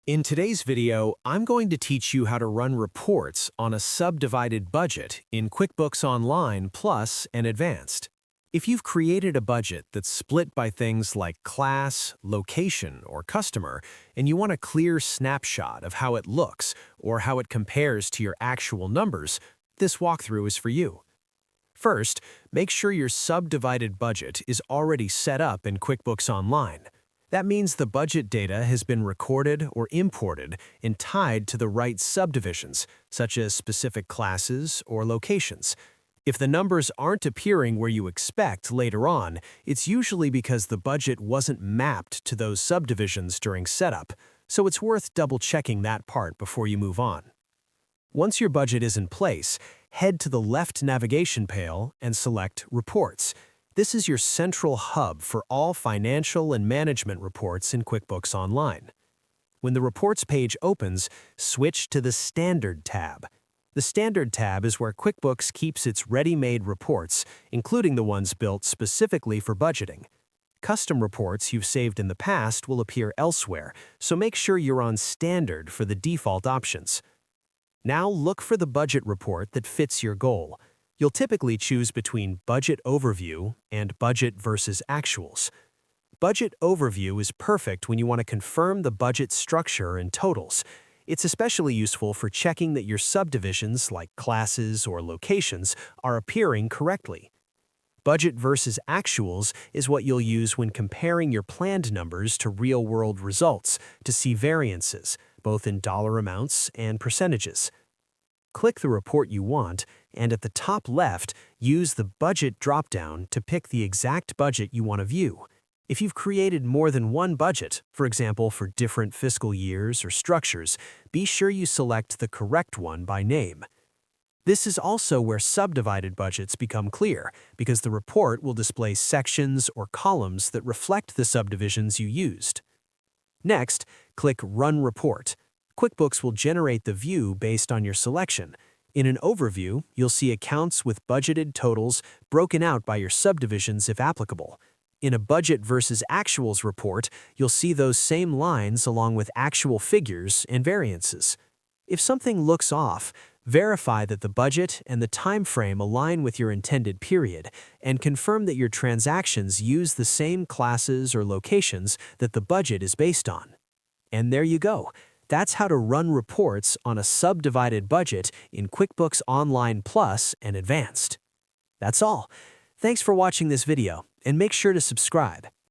In today's video, I'm going to teach you how to run reports on a subdivided budget in QuickBooks Online Plus and Advanced. If you've created a budget that's split by things like class, location, or customer, and you want a clear snapshot of how it looks or how it compares to your actual numbers, this walkthrough is for you. First, make sure your subdivided budget is already set up in QuickBooks Online. That means the budget data has been recorded or imported and tied to the right subdivisions, such as specific classes or locations. If the numbers aren't appearing where you expect later on, it's usually because the budget wasn't mapped to those subdivisions during setup, so it's worth double-checking that part before you move on. Once your budget is in place, head to the left navigation pane and select Reports. This is your central hub for all financial and management reports in QuickBooks Online. When the Reports page opens, switch to the Standard tab. The Standard tab is where QuickBooks keeps its ready-made reports, including the ones built specifically for budgeting. Custom reports you've saved in the past will appear elsewhere, so make sure you're on Standard for the default options. Now look for the budget report that fits your goal. You'll typically choose between Budget Overview and Budget versus Actuals. Budget Overview is perfect when you want to confirm the budget structure and totals. It's especially useful for checking that your subdivisions, like classes or locations, are appearing correctly. Budget versus Actuals is what you'll use when comparing your planned numbers to real-world results to see variances, both in dollar amounts and percentages. Click the report you want, and at the top left, use the Budget dropdown to pick the exact budget you want to view. If you've created more than one budget, for example for different fiscal years or structures, be sure you select the correct one by name. This is also where subdivided budgets become clear, because the report will display sections or columns that reflect the subdivisions you used. Next, click Run Report. QuickBooks will generate the view based on your selection. In an overview, you'll see accounts with budgeted totals broken out by your subdivisions if applicable. In a Budget versus Actuals report, you'll see those same lines along with actual figures and variances. If something looks off, verify that the budget and the time frame align with your intended period, and confirm that your transactions use the same classes or locations that the budget is based on. And there you go. That's how to run reports on a subdivided budget in QuickBooks Online Plus and Advanced. That's all. Thanks for watching this video, and make sure to subscribe.